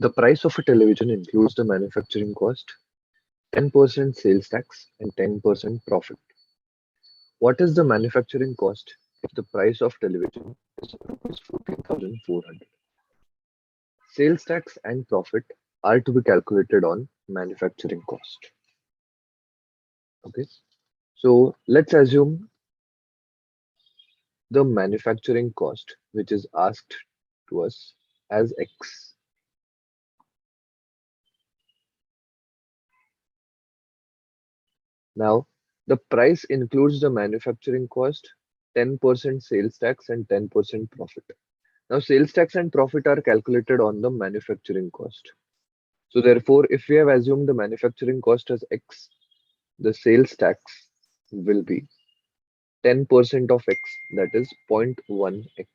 The price of a television includes the manufacturing cost, 10% sales tax, and 10% profit. What is the manufacturing cost if the price of television is rupees 14,400? Sales tax and profit are to be calculated on manufacturing cost. Okay, so let's assume the manufacturing cost which is asked to us as X. Now, the price includes the manufacturing cost, 10% sales tax, and 10% profit. Now, sales tax and profit are calculated on the manufacturing cost. So, therefore, if we have assumed the manufacturing cost as X, the sales tax will be 10% of X, that is 0.1X,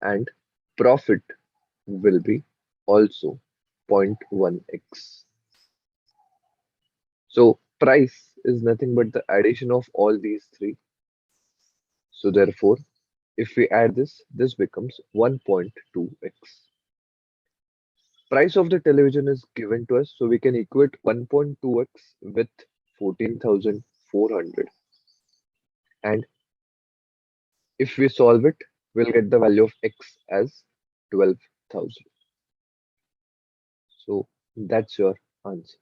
and profit will be also 0.1X. So, price is nothing but the addition of all these three. So, therefore, if we add this, this becomes 1.2x. Price of the television is given to us, so we can equate 1.2x with 14,400. And if we solve it, we'll get the value of x as 12,000. So that's your answer.